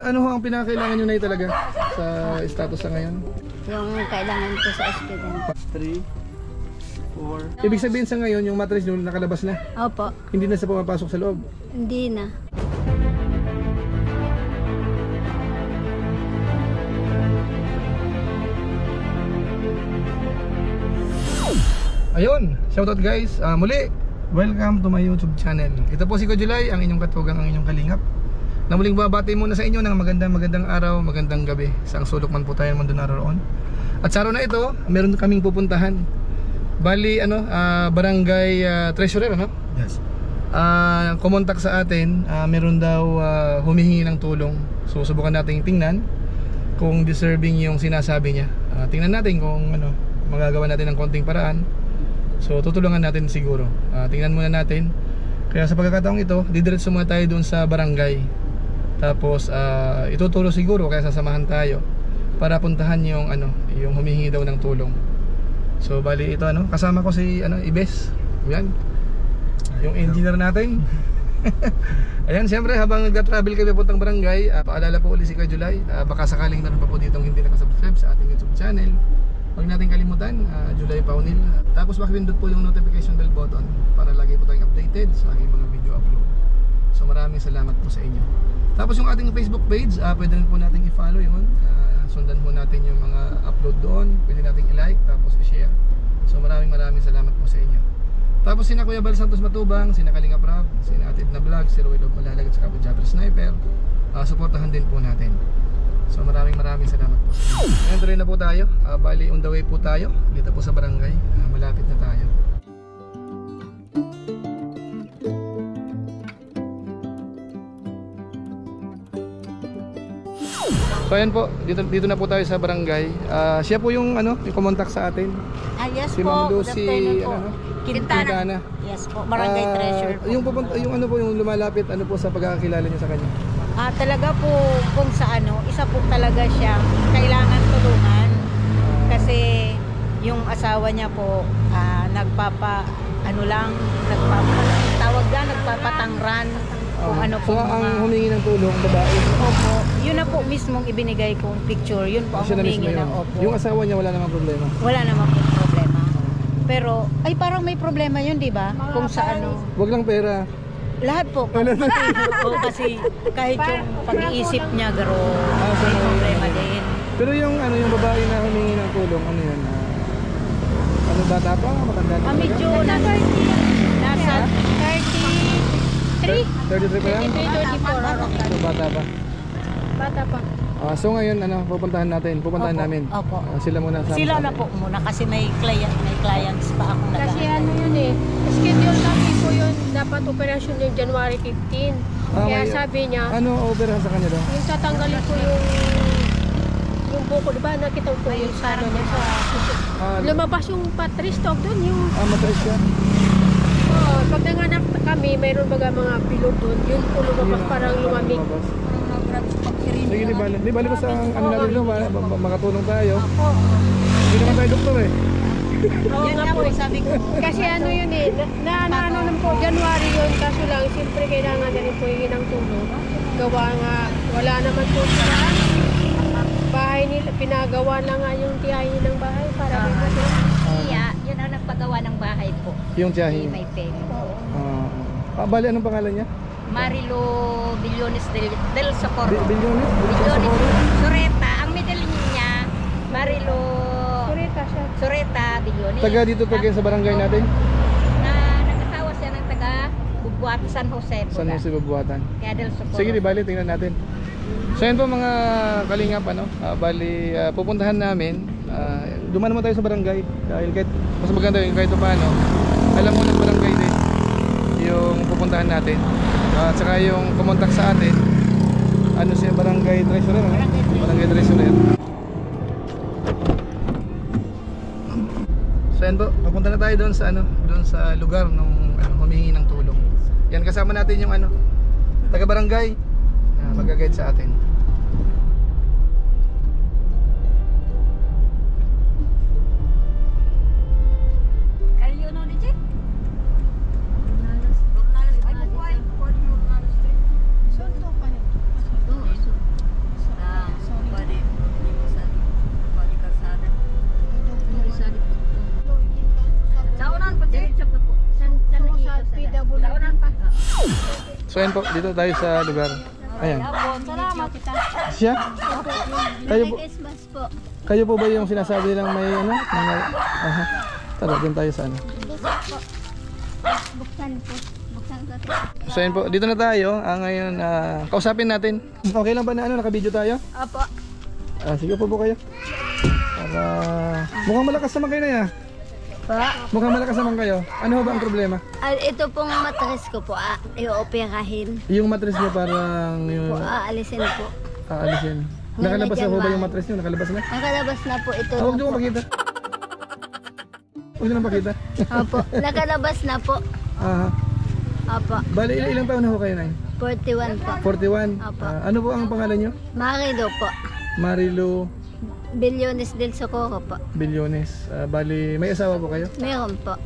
Ano ang pinakailangan nyo na talaga sa status sa ngayon? Yung kailangan ko sa student. 3, 4. Ibig sabihin sa ngayon, yung mattress nyo nakalabas na? Opo. Hindi na sa pumapasok sa loob? Hindi na. Ayun, shoutout guys. Muli, welcome to my YouTube channel. Ito po si Ko July, ang inyong katugang, ang inyong kalingap. Na muling babati muna sa inyo ng magandang araw, magandang gabi. Sa sulok man po tayo mundo naroon. At sa araw na ito, meron kaming pupuntahan. Bali, barangay treasurer, ano? Yes. Kumontak sa atin, meron daw humihingi ng tulong. So subukan natin tingnan kung deserving yung sinasabi niya. Tingnan natin kung magagawa natin ng konting paraan. So tutulungan natin siguro. Tingnan muna natin. Kaya sa pagkakataong ito, didiretso muna tayo doon sa barangay. Tapos ituturo siguro, kaya sasamahan tayo para puntahan yung yung humihingi daw ng tulong. So bali ito kasama ko si Ibes. Yan. Yung engineer natin. Ayan, siyempre habang nagta-travel kami puntang barangay, paalala po ulit si Kuya July, baka sakaling meron pa po ditong hindi nakasubscribe sa ating YouTube channel. Huwag natin kalimutan, July Paunil. Tapos pakipindot po yung notification bell button para lagi po tayong updated sa aking mga video upload. So maraming salamat po sa inyo. Tapos yung ating Facebook page, pwede rin po natin i-follow yun. Sundan po natin yung mga upload doon. Pwede natin i-like, tapos i-share. So maraming salamat po sa inyo. Tapos sina Kuya Bal Santos Matubang, sina Kalinga Prab, sina Atid na Vlog, si Roy Love Malalag at saka Japper Sniper. Suportahan din po natin. So maraming salamat po sa inyo. Ngayon tuloy na po tayo. Bali on the way po tayo dito po sa barangay. Malapit na tayo. So ayan po, dito na po tayo sa barangay. Siya po yung kumontak sa atin. Yes si po. Ma'am Lucy, Quintana. Yes po, barangay treasurer po. Yung lumalapit po sa pagkakakilala niyo sa kanya. Talaga po kung sa isa po talaga siya kailangan tulungan. Kasi yung asawa niya po nagpapatangran. So ang humingi ng tulong, babae? Opo, yun na po mismong ibinigay kong picture. Yun po ang humingi ng opo. Yung asawa niya wala namang problema? Wala namang problema. Pero, parang may problema yun, di ba? Kung sa Wag lang pera. Lahat po. Kasi kahit yung pag-iisip niya, may problema din. Pero yung babae na humingi ng tulong, ano yun? Bata pa? Matanda na? Medyo nasa 33 pa yan? 34. So bata pa? Bata pa. So ngayon pupuntahan namin. Opo. Sila muna sa Sila na po muna kasi may clients pa akong nag-aantay. Kasi schedule namin po yun, dapat operasyon yung January 15. Kaya sabi niya, operahan sa kanya daw? yung tatanggalin ko yung buko, diba? Nakita ko yung sa lumabas yung patristok doon, yung mataas siya? Pag nanganak kami, mayroon baga mga pilot doon, yun po lumabas parang lumamig. Sige, di bali ba sa natin doon, makatulong tayo? Hindi naman tayo doktor eh. Yun nga po, sabi ko. Kasi yun naman po, January yun, kaso lang, siyempre kailangan na rin po yung ng tulong. Gawa nga, wala naman po sila. Bahay nila, pinagawa na nga yung tiyahin ng bahay para may kasi. Yun ang nagpagawa ng bahay po. Yung tiyahin? May payment. Bali, anong pangalan niya? Marilo Billones del Socorro. Billones? Sureta. Ang middle niya, Marilo Sureta Billones. Taga dito sa barangay natin? Nag-asawa siya ng taga Bubuat, San Jose. San Jose Bubuatan. Kaya del Socorro. Sige, bali, tingnan natin. So yan po mga kalingap, bali pupuntahan namin. Dumaan naman tayo sa barangay dahil mas maganda yung kahit paano alam mo ng barangay din yung pupuntahan natin. At saka yung kumontak sa atin siya, barangay treasurer, barangay treasurer. So yan po, papunta na tayo doon sa lugar nung humingi ng tulong. Yan, kasama natin yung taga barangay, mag-guide sa atin. So ayan po, dito tayo sa lugar. Ayan. Salamat. Siya? Kayo po, Christmas po. kayo po ba yung sinasabi nilang may ano? Aha. Tara, doon tayo sa ano. Buksan po. Buksan ko. So ayan po, dito na tayo. Ngayon, kausapin natin. Okay lang ba na ano, naka-video tayo? Opo. Sige po kayo. Para... Mukhang malakas naman kayo na ya. Pa? Mukhang malakas naman kayo. Ano ba ang problema? Ito pong matris ko po, i-operahin. Yung mattress niyo parang yung... Aalisin po. Aalisin. Nakalabas na po ba yung mattress niyo? Nakalabas na? Nakalabas na po ito. Huwag niyo makita. Huwag niyo makita. Opo. Nakalabas na po. Aha. Opo. Bali, ilang taon na ho kayo na? 41 po. 41. Opo. Ano po ang pangalan niyo? Marido po. Marilo Bilyones del Socorro po. Bilyones. Bali, may asawa po kayo? Meron po.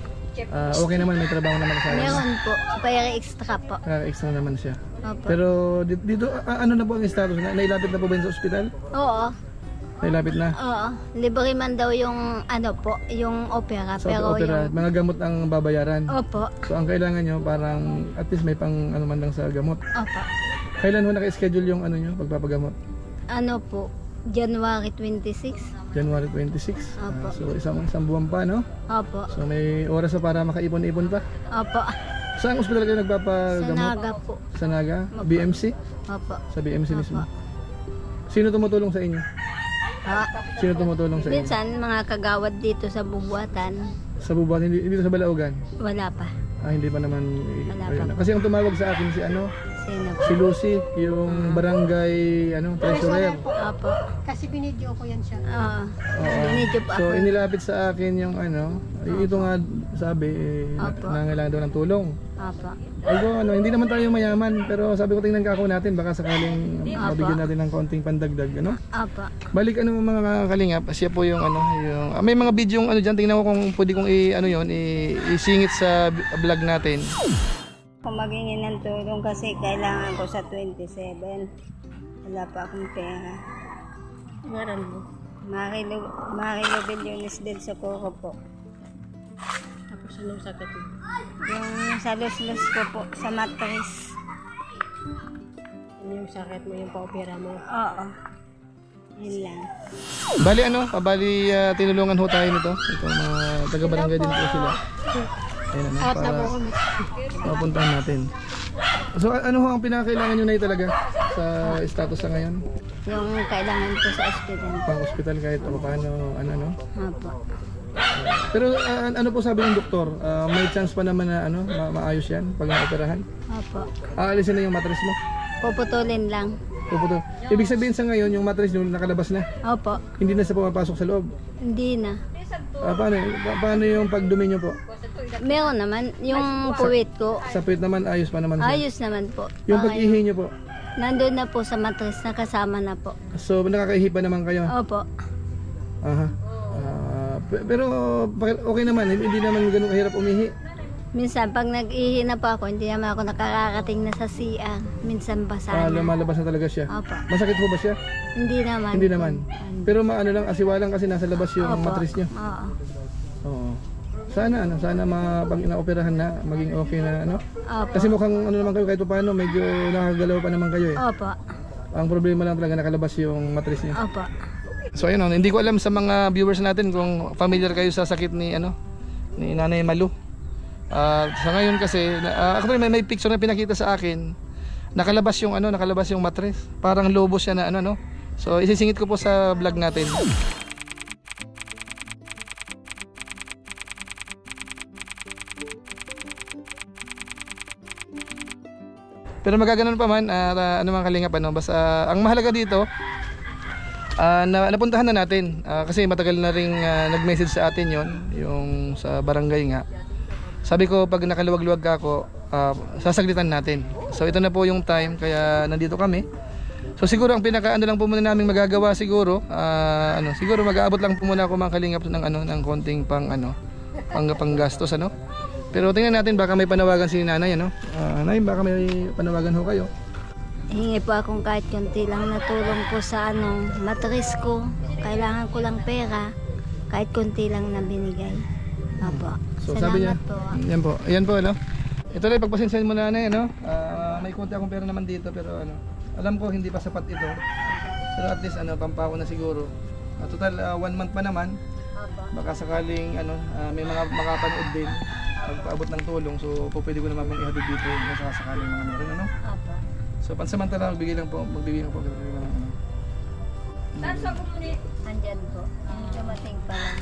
Okay naman, may trabaho naman asawa. Meron po. Payari extra po. Extra naman siya. Opo. Pero dito, ano na po ang status na? Nailapit na po ba yun sa ospital? Oo. Nailapit na? Oo. Libre man daw yung ano po, yung opera. Sa pero opera, yung... mga gamot ang babayaran. Opo. So ang kailangan nyo, parang at least may pang ano man lang sa gamot. Opo. Kailan ho naka-schedule yung ano nyo, pagpapagamot? Ano po, January 26. January 26. Opo. So isang buwan pa, no? Opo. So may oras pa para makaipon-ipon pa. Opo. Saan ospital kayo Sa nagpapagamot? Naga po. Sa Naga? Opo. BMC? Opo. Sa BMC mismo. Opo. Sino tumutulong sa inyo? Ha? Sino tumutulong sa inyo? Minsan, mga kagawad dito sa bubuatan, Sa Bubuan, hindi sa Balaugan? wala pa. Hindi pa naman. Wala Ayun. pa. Kasi ang tumawag sa akin si ano, Sino po? si Lucy, yung barangay treasurer. Opo. Kasi binidyo ko yan siya. Oo. Oo. Binidyo po So ako. inilapit sa akin yung ano, ito nga sabi Opo. nangailangan daw ng tulong. Opo. Although hindi naman tayo mayaman, pero sabi ko tingnan ka ako natin baka sakaling mabigyan natin ng konting pandagdag, ano? Opo. Balik mga kalingap, siya po yung yung may mga video yung diyan, tingnan ko kung pwede kong isingit sa vlog natin. Kung magingin ng tulong kasi kailangan ko sa 27. Wala pa akong pera. Ngaran mo. Marilo Bilyones del Socorro po. Tapos anong sakit mo? Yung sa los-los ko po, sa matris. Ano yung sakit mo, yung pa-opera mo? Oo. Yun lang. Bali tinulungan ho tayo nito. Ito mga taga-barangay din po sila. Ayun At na po kami. mapuntahan natin. So ano ho ang pinakailangan nyo na talaga sa status sa ngayon? Yung kailangan ko sa ospital. Pang hospital kahit o paano, ano. Opo. Pero ano po sabi ng doktor? May chance pa naman na maayos yan pag naoperahan? Opo. Aalisin na yung mattress mo? Puputulin lang. Puputo. Ibig sabihin sa ngayon, yung mattress nyo nakalabas na? Opo. Hindi na sa pumapasok sa loob? Hindi na. Paano yung pagdumi nyo po? Meron naman. Yung puwit ko, Sa puwit naman, ayos pa naman siya? ayos naman po. Yung Okay. pag-ihi nyo po? Nandun na po sa matris, nakasama na po. So nakakaihi pa naman kayo? Opo. Aha. Pero okay naman, hindi naman ganun kahirap umihi. Minsan, pag nag-ihi na po ako, hindi naman ako nakakarating na sa CR. Minsan basa na. Lumalabas na talaga siya. Opo. Masakit po ba siya? Hindi naman. Hindi naman. Pero maano lang, asiwalang kasi nasa labas yung Opo. mattress nyo. Oo. Oo. Sana pag inaoperahan na, maging okay na Opo. Kasi mukhang naman kayo kahit paano, medyo nakagalaw pa naman kayo eh. Opo. Ang problema lang talaga nakalabas yung mattress niyo. Opo. So ayun, hindi ko alam sa mga viewers natin kung familiar kayo sa sakit ni Nanay Malu. Sa ngayon kasi actually may picture na pinakita sa akin. Nakalabas yung mattress. Parang lobo siya na no. So isisingit ko po sa vlog natin. Pero magaganon pa man, man kalingap basta ang mahalaga dito napuntahan na natin kasi matagal na ring nag-message sa atin yung sa barangay nga. Sabi ko pag nakaluwag-luwag ka ako, sasaglitan natin. So ito na po yung time kaya nandito kami. So siguro ang pinaka lang po muna naming magagawa siguro siguro mag-aabot lang po muna ako mga kalingap ng konting panggastos Pero tingnan natin baka may panawagan si Nanay Nay, baka may panawagan ho kayo. Hingi po akong kahit konti lang na tulong po sa matris ko. Kailangan ko lang pera. Kahit konti lang na binigay. Opo. So sabi niya, Salamat po. yan po. Ito na pagpasensyahan mo Nanay may konti akong pera naman dito pero ano, alam ko hindi pa sapat ito. Pero at least ano, pampako na siguro. Total 1 month pa naman. Opo. Baka sakaling ano, may mga makapanood din pagpaabot ng tulong. So pwede ko naman ihatid dito kung sakaling mga meron ano. Opo. So pansamantala magbigay lang po ng ano. Saan sa kumuni? Andyan po. Dumating pa lang.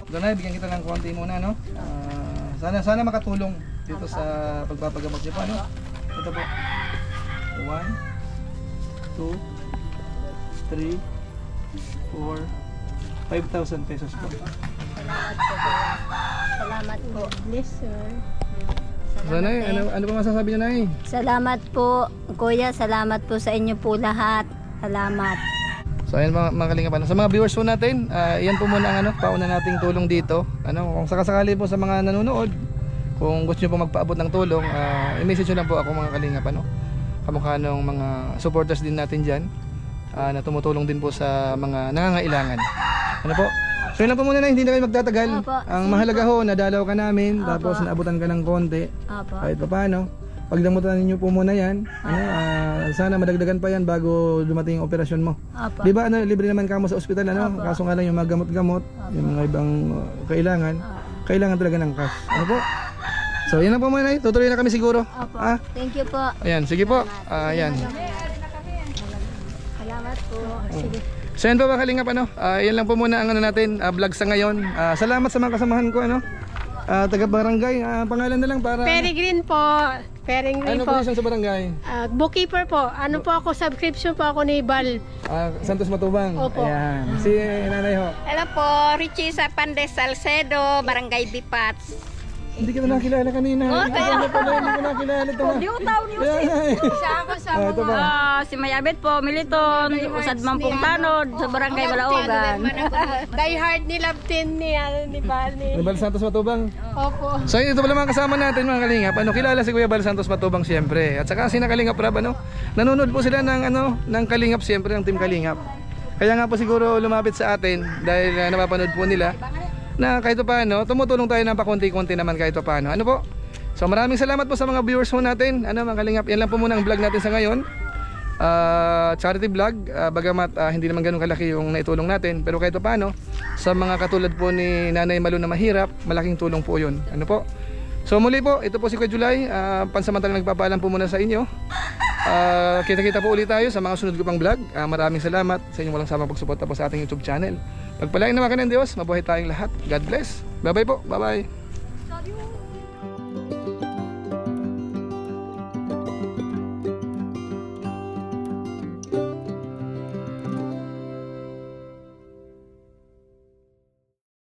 Danay, bigyan kita ng konti muna, no? Sana makatulong dito sa pagpapagamot niyo po, ano? Ito po. 1, 2, 3, 4, 5,000 pesos po. Salamat po. Salamat po. Bless, sir. Danay, ano pa masasabi niyo, Nay? Salamat po, Kuya. Salamat po sa inyo po lahat. Salamat. So ayan mga kalingap, ano? Sa mga viewers po natin, yan po muna ang ano, pauna nating tulong dito. Ano, kung sakasakali po sa mga nanonood, kung gusto niyo po magpaabot ng tulong, i-message niyo lang po ako mga kalingap, ano. Kamukha ng mga supporters din natin diyan, na tumutulong din po sa mga nangangailangan. Ano po? So yun lang po muna, na hindi na kayo magtatagal. Opo. Ang mahalaga ho, nadalaw ka namin, Opo. tapos naabutan ka ng konti. Opo. Kahit pa paano, pagdamutan ninyo po muna yan. Ano, sana madagdagan pa yan bago dumating yung operasyon mo. Opo. Di ba ano, libre naman ka mo sa ospital, ano? Opo. Kaso nga lang yung mga gamot-gamot, yung mga ibang kailangan talaga ng cash. Ano po? So yan lang po muna, tutuloy na kami siguro. Opo. Ah, Thank you po. ayan, sige po. Ayan. Salamat po. Sige. So yan po mga kalingap, ano? Yan lang po muna ang ano natin, vlog sa ngayon. Salamat sa mga kasamahan ko, ano? Taga barangay, pangalan na lang para Peregrine po. Peregrine ano po. position sa barangay? Bookkeeper po. Ano po ako, subscription po ako ni Bal. Santos Matubang. Opo. Ayan. Si nanay ho. Hello po, Richie sa Pandes Salcedo, Barangay Bipats. Hindi kita nakilala kanina. Hindi ko nakilala ito. Di utaw niyo Siya ako sa Ito ba? si Mayabit po, Militon, usad man pong tanod sa Barangay Balaogan. Die hard ni Love 10 ni Bal. Bal Santos Matubang. Opo. So ito pala mga kasama natin mga kalingap. Ano, kilala si Kuya Bal Santos Matubang siyempre. At saka si Kalingap Rab, ano, nanonood po sila ng Kalingap siyempre, ng Team Kalingap. Kaya nga po siguro lumapit sa atin dahil napapanood po nila na kahit pa paano, tumutulong tayo ng pakunti-kunti naman kahit pa paano. Ano po? So maraming salamat po sa mga viewers po natin. Ano mga kalingap, yan lang po muna ang vlog natin sa ngayon. Charity vlog, bagamat hindi naman ganun kalaki yung naitulong natin. Pero kahit pa paano, sa mga katulad po ni Nanay Malu na mahirap, malaking tulong po yun. Ano po? So muli po, ito po si Kuya July. Pansamantalang nagpapaalam po muna sa inyo. Kita-kita po ulit tayo sa mga sunod ko pang vlog. Maraming salamat sa inyong walang samang pagsuporta po sa ating YouTube channel. Pagpalain naman ka ng Diyos, mabuhay tayong lahat. God bless. Bye bye po. Bye bye.